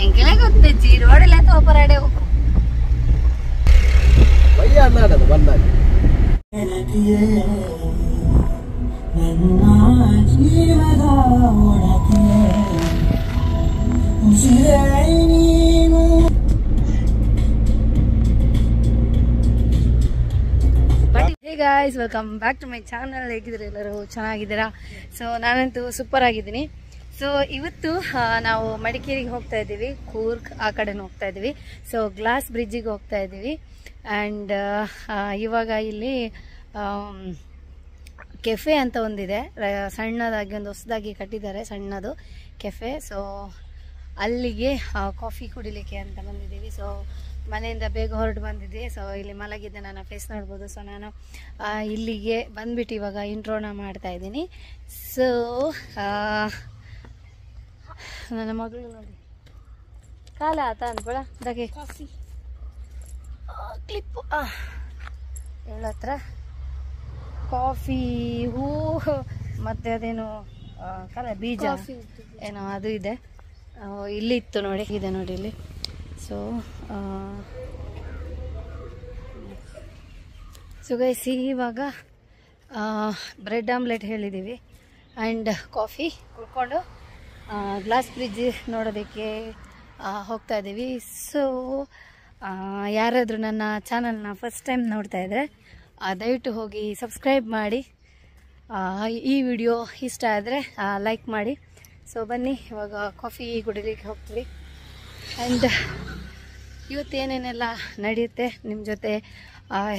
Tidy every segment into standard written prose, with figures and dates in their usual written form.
ಎಂಕೆಲ್ಲ ಗೊತ್ತಚ್ಚಿ ರೋಡೆಲ್ಲ ತೋಪರಾಡೆ ಹೋಗು ಭಯ ಅನ್ನೋದು ಬಂದಾಗ hey guys, welcome back to my channel. ಹೇಗಿದ್ದೀರಾ ಎಲ್ಲರೂ? ಚೆನ್ನಾಗಿದ್ದೀರಾ? ಸೊ ನಾನಂತೂ ಸೂಪರ್ ಆಗಿದ್ದೀನಿ. ಸೊ ಇವತ್ತು ನಾವು ಮಡಿಕೇರಿಗೆ ಹೋಗ್ತಾ ಇದ್ದೀವಿ, ಕೂರ್ಗ್ ಆ ಕಡೆನೂ ಹೋಗ್ತಾ ಇದ್ದೀವಿ. ಸೊ ಗ್ಲಾಸ್ ಬ್ರಿಡ್ಜಿಗೆ ಹೋಗ್ತಾ ಇದ್ದೀವಿ. ಆ್ಯಂಡ್ ಇವಾಗ ಇಲ್ಲಿ ಕೆಫೆ ಅಂತ ಒಂದಿದೆ, ಸಣ್ಣದಾಗಿ ಒಂದು ಹೊಸದಾಗಿ ಕಟ್ಟಿದ್ದಾರೆ, ಸಣ್ಣದು ಕೆಫೆ. ಸೊ ಅಲ್ಲಿಗೆ ಕಾಫಿ ಕುಡಿಲಿಕ್ಕೆ ಅಂತ ಬಂದಿದ್ದೀವಿ. ಸೊ ಮನೆಯಿಂದ ಬೇಗ ಹೊರಟು ಬಂದಿದ್ದೆ. ಸೊ ಇಲ್ಲಿ ಮಲಗಿದ್ದೆ, ನನ್ನ ಫೇಸ್ ನೋಡ್ಬೋದು. ಸೊ ನಾನು ಇಲ್ಲಿಗೆ ಬಂದ್ಬಿಟ್ಟು ಇವಾಗ ಇಂಟ್ರೋನ ಮಾಡ್ತಾ ಇದ್ದೀನಿ. ಸೊ ನನ್ನ ಮಗಳು ನೋಡಿ ಕಾಲ ಆತ ಅನ್ಬೇಡ ಅದಕ್ಕೆ ಕಾಫಿ ಕ್ಲಿಪ್ಪು ಹೇಳತ್ರ ಕಾಫಿ ಹೂ ಮತ್ತೆ ಅದೇನು ಕಲ ಬೀಜ ಏನೋ ಅದು ಇದೆ, ಇಲ್ಲಿ ಇತ್ತು ನೋಡಿ, ಇದೆ ನೋಡಿ ಇಲ್ಲಿ. ಸೊ ಗೈಸ್, ಇವಾಗ ಬ್ರೆಡ್ ಆಮ್ಲೆಟ್ ಹೇಳಿದ್ದೀವಿ ಆ್ಯಂಡ್ ಕಾಫಿ ಕುಡ್ಕೊಂಡು ಗ್ಲಾಸ್ ಬ್ರಿಡ್ಜ್ ನೋಡೋದಕ್ಕೆ ಹೋಗ್ತಾ ಇದ್ದೀವಿ. ಸೊ ಯಾರಾದರೂ ನನ್ನ ಚಾನಲ್ನ ಫಸ್ಟ್ ಟೈಮ್ ನೋಡ್ತಾ ಇದ್ದರೆ ದಯವಿಟ್ಟು ಹೋಗಿ ಸಬ್ಸ್ಕ್ರೈಬ್ ಮಾಡಿ. ಈ ವಿಡಿಯೋ ಇಷ್ಟ ಆದರೆ ಲೈಕ್ ಮಾಡಿ. ಸೊ ಬನ್ನಿ, ಇವಾಗ ಕಾಫಿ ಕುಡಿಲಿಕ್ಕೆ ಹೋಗ್ತೀವಿ. ಆ್ಯಂಡ್ ಇವತ್ತೇನೇನೆಲ್ಲ ನಡೆಯುತ್ತೆ ನಿಮ್ಮ ಜೊತೆ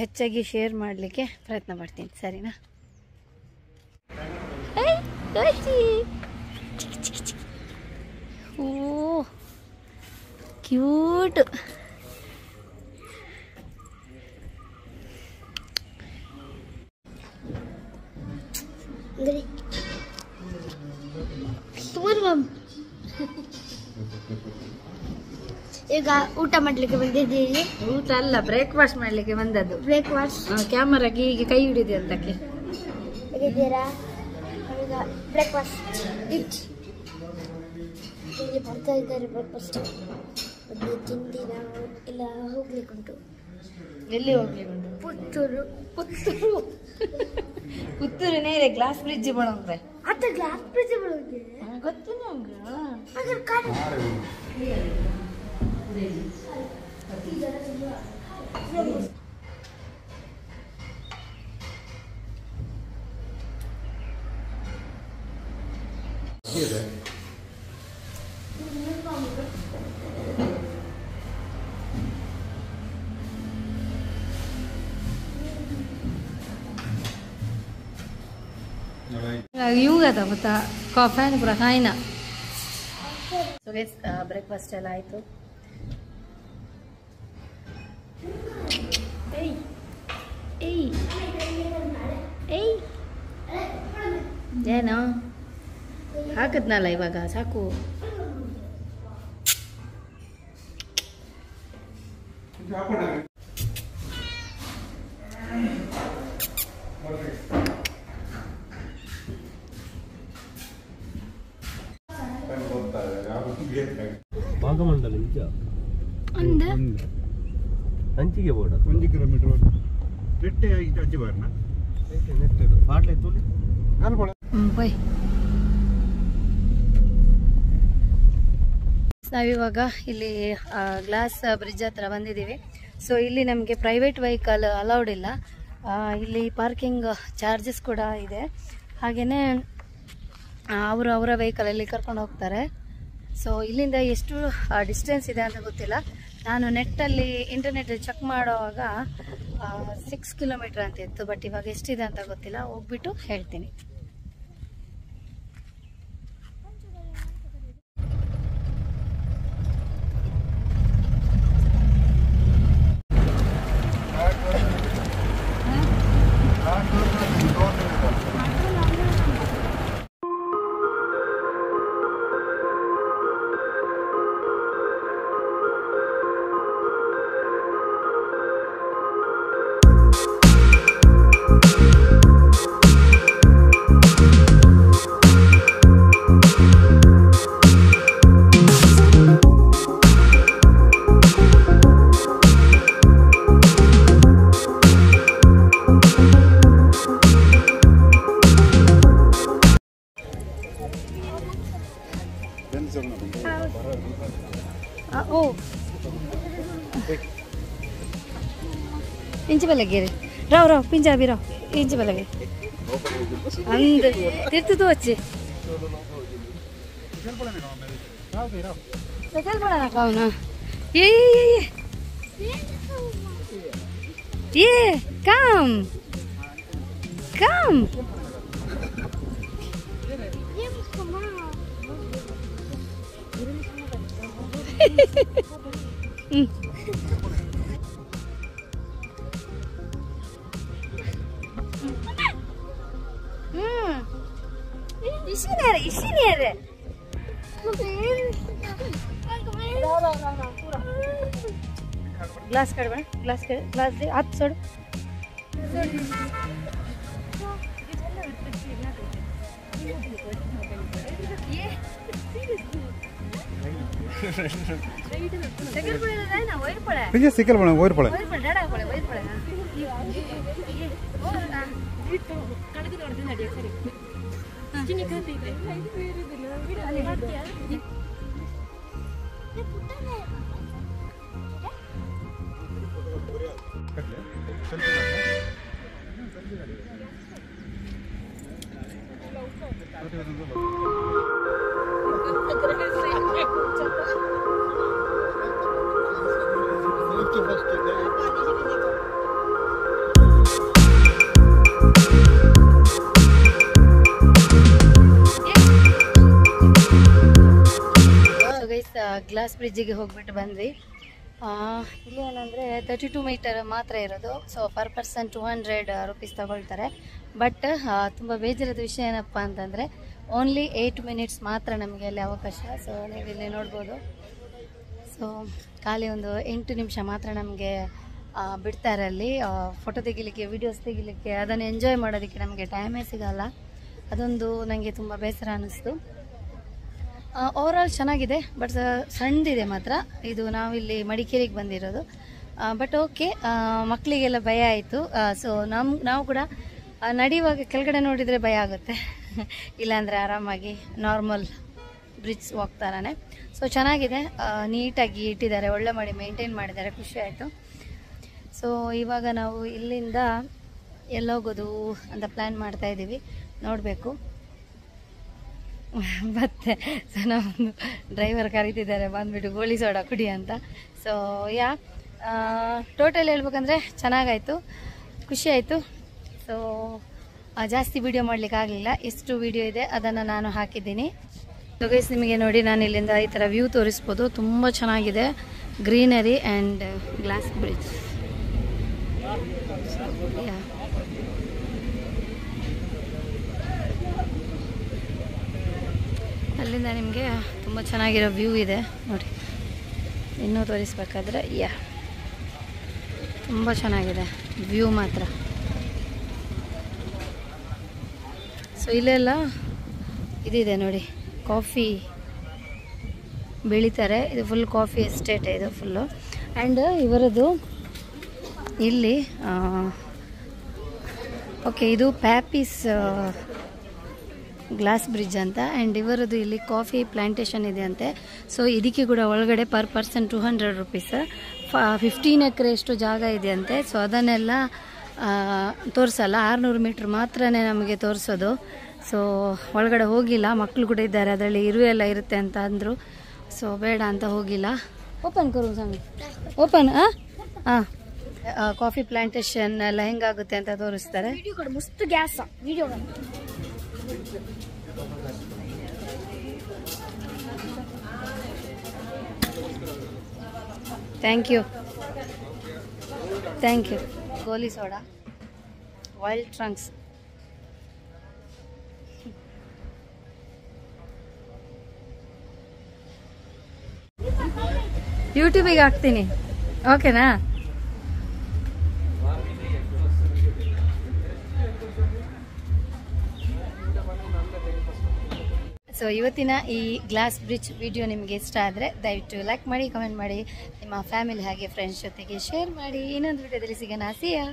ಹೆಚ್ಚಾಗಿ ಶೇರ್ ಮಾಡಲಿಕ್ಕೆ ಪ್ರಯತ್ನ ಪಡ್ತೀನಿ, ಸರಿನಾ? ಓ ಕ್ಯೂಟ್. ಈಗ ಊಟ ಮಾಡ್ಲಿಕ್ಕೆ ಬಂದಿದ್ದೀವಿ. ಊಟ ಅಲ್ಲ, ಬ್ರೇಕ್ಫಾಸ್ಟ್ ಮಾಡ್ಲಿಕ್ಕೆ ಬಂದದ್ದು. ಬ್ರೇಕ್ಫಾಸ್ಟ್ ಕ್ಯಾಮರಾಗೆ ಈಗ ಕೈ ಹಿಡಿದೆ ಅಂತಕ್ಕೆ. ಹೇಗಿದ್ದೀರಾ? ಈಗ ಬ್ರೇಕ್ಫಾಸ್ಟ್ ಇಲ್ಲಿ ಬರ್ತಾ ಇದ್ದಾರೆ. ಬ್ರೇಕ್ಫಾಸ್ಟ್ ಅದು ತಿಂಡಿ ನಾವು ಇಲ್ಲ ಹೋಗ್ಲಿಕ್ಕುಂಟು. ಎಲ್ಲಿ ಹೋಗ್ಲಿಕ್ಕೆ? ಪುತ್ತೂರು. ಪುತ್ತೂರು ನೇರೆ ಗ್ಲಾಸ್ ಬ್ರಿಡ್ಜ್ ಬರೋಂಗ್ರೆ ಅತ್ತ ಗ್ಲಾಸ್ ಬ್ರಿಡ್ಜ್ ಬರೋದು ಗೊತ್ತು ನಮ್ಗೆ. ಅದ್ರ ಕಾಡು ಇವಾಗ ಗೊತ್ತಾ ಕಾಫಿ ಪೂರ ಕಾಯಿನ. ಸೊ ಗೈಸ್, ಬ್ರೇಕ್ಫಾಸ್ಟ್ ಎಲ್ಲ ಆಯಿತು. ಏನೋ ಹಾಕದ್ನಲ್ಲ ಇವಾಗ ಸಾಕು. ಭಾಗಮಂಡಲ ನಿಜ ಅಂಚಿಗೆ ಬೋಡ 1 ಕಿಲೋಮೀಟರ್ ನೆಟ್ಟೆ ಅಜ್ಜಿ ಬಾರ್ನ ನೆಟ್ಟೆಡು ಬಾಟ್ಲೆ ತೋಲಿ ನಾನು ಬೈ. ನಾವಿವಾಗ ಇಲ್ಲಿ ಗ್ಲಾಸ್ ಬ್ರಿಡ್ಜ್ ಹತ್ರ ಬಂದಿದ್ದೀವಿ. ಸೊ ಇಲ್ಲಿ ನಮಗೆ ಪ್ರೈವೇಟ್ ವೆಹಿಕಲ್ ಅಲೌಡ್ ಇಲ್ಲ. ಇಲ್ಲಿ ಪಾರ್ಕಿಂಗ್ ಚಾರ್ಜಸ್ ಕೂಡ ಇದೆ. ಹಾಗೆಯೇ ಅವರು ಅವರ ವೆಹಿಕಲಲ್ಲಿ ಕರ್ಕೊಂಡು ಹೋಗ್ತಾರೆ. ಸೊ ಇಲ್ಲಿಂದ ಎಷ್ಟು ಡಿಸ್ಟೆನ್ಸ್ ಇದೆ ಅಂತ ಗೊತ್ತಿಲ್ಲ. ನಾನು ನೆಟ್ಟಲ್ಲಿ ಇಂಟರ್ನೆಟಲ್ಲಿ ಚೆಕ್ ಮಾಡುವಾಗ 6 ಕಿಲೋಮೀಟರ್ ಅಂತ ಇತ್ತು. ಬಟ್ ಇವಾಗ ಎಷ್ಟಿದೆ ಅಂತ ಗೊತ್ತಿಲ್ಲ, ಹೋಗ್ಬಿಟ್ಟು ಹೇಳ್ತೀನಿ. इंच बलगे रे राव राव पंजाबी राव इंच बलगे अंद तीर्थ तो अच्छे चल पड़ा ना खाओ ना ये कम कम इसी ग्लास कर ग्लास दे हाथ छोड़ ये सिकल बना वोर पड़े ಗ್ಲಾಸ್ ಬ್ರಿಡ್ಜಿಗೆ ಹೋಗ್ಬಿಟ್ಟು ಬಂದ್ವಿ. ಇಲ್ಲಿ ಏನಂದರೆ 32 ಮೀಟರ್ ಮಾತ್ರ ಇರೋದು. ಸೊ ಪರ್ ಪರ್ಸನ್ 200 ರೂಪೀಸ್ ತಗೊಳ್ತಾರೆ. ಬಟ್ ತುಂಬ ಬೇಜಾರದ ವಿಷಯ ಏನಪ್ಪ ಅಂತಂದರೆ ಓನ್ಲಿ 8 ಮಿನಿಟ್ಸ್ ಮಾತ್ರ ನಮಗೆ ಅಲ್ಲಿ ಅವಕಾಶ. ಸೊ ನೀವು ಇಲ್ಲಿ ನೋಡ್ಬೋದು. ಸೊ ಖಾಲಿ ಒಂದು 8 ನಿಮಿಷ ಮಾತ್ರ ನಮಗೆ ಬಿಡ್ತಾರೆ ಅಲ್ಲಿ ಫೋಟೋ ತೆಗಿಲಿಕ್ಕೆ, ವಿಡಿಯೋಸ್ ತೆಗಿಲಿಕ್ಕೆ, ಅದನ್ನು ಎಂಜಾಯ್ ಮಾಡೋದಕ್ಕೆ ನಮಗೆ ಟೈಮೇ ಸಿಗಲ್ಲ. ಅದೊಂದು ನನಗೆ ತುಂಬ ಬೇಸರ ಅನ್ನಿಸ್ತು. ಓವರಾಲ್ ಚೆನ್ನಾಗಿದೆ, ಬಟ್ ಸಣ್ಣದಿದೆ ಮಾತ್ರ. ಇದು ನಾವಿಲ್ಲಿ ಮಡಿಕೇರಿಗೆ ಬಂದಿರೋದು. ಬಟ್ ಓಕೆ, ಮಕ್ಕಳಿಗೆಲ್ಲ ಭಯ ಆಯಿತು. ಸೊ ನಾವು ಕೂಡ ನಡೆಯುವಾಗ ಕೆಳಗಡೆ ನೋಡಿದರೆ ಭಯ ಆಗುತ್ತೆ, ಇಲ್ಲಾಂದರೆ ಆರಾಮಾಗಿ ನಾರ್ಮಲ್ ಬ್ರಿಡ್ಜ್ ವಾಕ್ ಥರನೇ. ಸೊ ಚೆನ್ನಾಗಿದೆ, ನೀಟಾಗಿ ಇಟ್ಟಿದ್ದಾರೆ, ಒಳ್ಳೆ ಮಾಡಿ ಮೇಂಟೈನ್ ಮಾಡಿದ್ದಾರೆ, ಖುಷಿ ಆಯಿತು. ಸೊ ಇವಾಗ ನಾವು ಇಲ್ಲಿಂದ ಎಲ್ಲೋಗೋದು ಅಂತ ಪ್ಲ್ಯಾನ್ ಮಾಡ್ತಾಯಿದ್ದೀವಿ, ನೋಡಬೇಕು ಮತ್ತೆ. ಸೊ ನಾವೊಂದು ಡ್ರೈವರ್ ಕರೀತಿದ್ದಾರೆ ಬಂದುಬಿಟ್ಟು ಗೋಳಿ ಸೋಡಾ ಕುಡಿ ಅಂತ. ಸೊ ಟೋಟಲ್ ಹೇಳ್ಬೇಕಂದ್ರೆ ಚೆನ್ನಾಗಾಯಿತು, ಖುಷಿ ಆಯಿತು. ಸೊ ಜಾಸ್ತಿ ವಿಡಿಯೋ ಮಾಡಲಿಕ್ಕೆ ಆಗಲಿಲ್ಲ, ಎಷ್ಟು ವಿಡಿಯೋ ಇದೆ ಅದನ್ನು ನಾನು ಹಾಕಿದ್ದೀನಿ. ಸೊ ಗೈಸ್, ನಿಮಗೆ ನೋಡಿ ನಾನು ಇಲ್ಲಿಂದ ಈ ಥರ ವ್ಯೂ ತೋರಿಸ್ಬೋದು, ತುಂಬ ಚೆನ್ನಾಗಿದೆ, ಗ್ರೀನರಿ ಆ್ಯಂಡ್ ಗ್ಲಾಸ್ ಬ್ರಿಡ್ಜ್. ಅಲ್ಲಿಂದ ನಿಮಗೆ ತುಂಬ ಚೆನ್ನಾಗಿರೋ ವ್ಯೂ ಇದೆ ನೋಡಿ. ಇನ್ನೂ ತೋರಿಸ್ಬೇಕಾದ್ರೆ ತುಂಬ ಚೆನ್ನಾಗಿದೆ ವ್ಯೂ ಮಾತ್ರ. ಸೊ ಇಲ್ಲೆಲ್ಲ ಇದಿದೆ ನೋಡಿ, ಕಾಫಿ ಬೆಳೀತಾರೆ. ಇದು ಫುಲ್ ಕಾಫಿ ಎಸ್ಟೇಟ್ ಇದು ಫುಲ್ಲು. ಆ್ಯಂಡ್ ಇವರದ್ದು ಇಲ್ಲಿ ಓಕೆ, ಇದು ಪ್ಯಾಪಿಸ್ ಗ್ಲಾಸ್ ಬ್ರಿಡ್ಜ್ ಅಂತ. ಆ್ಯಂಡ್ ಇವರದ್ದು ಇಲ್ಲಿ ಕಾಫಿ ಪ್ಲಾಂಟೇಶನ್ ಇದೆ ಅಂತೆ. ಸೊ ಇದಕ್ಕೆ ಕೂಡ ಒಳಗಡೆ ಪರ್ ಪರ್ಸನ್ 200 ರೂಪೀಸ್. 15 ಎಕರೆಯಷ್ಟು ಜಾಗ ಇದೆ ಅಂತೆ. ಸೊ ಅದನ್ನೆಲ್ಲ ತೋರಿಸಲ್ಲ, 600 ಮೀಟ್ರ್ ಮಾತ್ರ ನಮಗೆ ತೋರಿಸೋದು. ಸೊ ಒಳಗಡೆ ಹೋಗಿಲ್ಲ, ಮಕ್ಕಳು ಕೂಡ ಇದ್ದಾರೆ, ಅದರಲ್ಲಿ ಇರುವೆ ಎಲ್ಲ ಇರುತ್ತೆ ಅಂತ ಅಂದರು. ಸೊ ಬೇಡ ಅಂತ ಹೋಗಿಲ್ಲ. ಓಪನ್ ಕರು ಸಂಗ ಓಪನ್. ಹಾಂ, ಕಾಫಿ ಪ್ಲಾಂಟೇಶನ್ ಎಲ್ಲ ಹೆಂಗಾಗುತ್ತೆ ಅಂತ ತೋರಿಸ್ತಾರೆ. ಮಸ್ತ್ ಗ್ಯಾಸ್ ವಿಡಿಯೋ. Thank you. ಗೋಲಿ ಸೋಡಾ, ವೈಲ್ಡ್ ಟ್ರಂಕ್ಸ್. ಯೂಟ್ಯೂಬಿಗೆ ಹಾಕ್ತೀನಿ, ಓಕೆನಾ? ಸೊ ಇವತ್ತಿನ ಈ ಗ್ಲಾಸ್ ಬ್ರಿಡ್ಜ್ ವಿಡಿಯೋ ನಿಮಗೆ ಇಷ್ಟ ಆದರೆ ದಯವಿಟ್ಟು ಲೈಕ್ ಮಾಡಿ, ಕಮೆಂಟ್ ಮಾಡಿ, ನಿಮ್ಮ ಫ್ಯಾಮಿಲಿ ಹಾಗೆ ಫ್ರೆಂಡ್ಸ್ ಜೊತೆಗೆ ಶೇರ್ ಮಾಡಿ. ಇನ್ನೊಂದು ವಿಡಿಯೋದಲ್ಲಿ ಸಿಗೋಣ. ಸಿಯಾ.